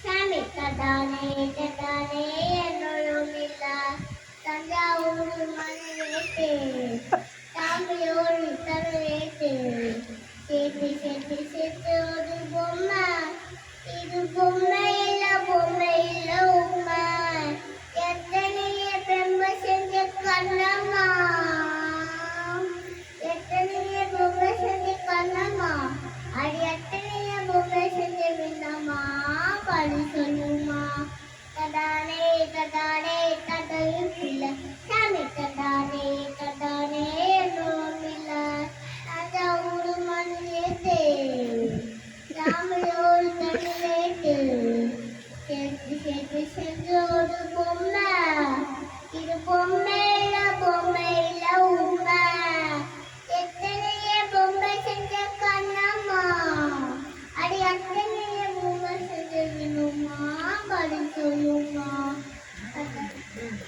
சாமி தந்தானே தந்தானே என்னொழும் இல்ல தஞ்சாவூர் மணி வேட்டு தாமியோடு தருவேட்டு சேர்த்து சேர்த்து சேர்த்து ஒரு பொம்மை இது பொம்மை இல்ல உண்மை எத்தனைய பெண்மை செஞ்ச கண்ணம்மா எத்தனைய பொம்மை செஞ்ச கண்ணம்மா அது எத்தனைய பொம்மை செஞ்ச மின்னம்மா பழி சொல்லுமா தடானே தடானே தடையும் இல்லை சாமி தடானே தடானே என்னும் இல்லை தஞ்சாவூர் மண் ஏத்து சாமியோடு தடுவேட்டு சேர்த்து சேர்த்து செஞ்ச ஒரு பொம்மை இது பொம்மை இல்ல உண்மை எத்தனைய பொம்மை செஞ்ச கண்ணம்மா அடி அத்தனைய பொம்மை செஞ்ச வினுமா படி சொல்லுமா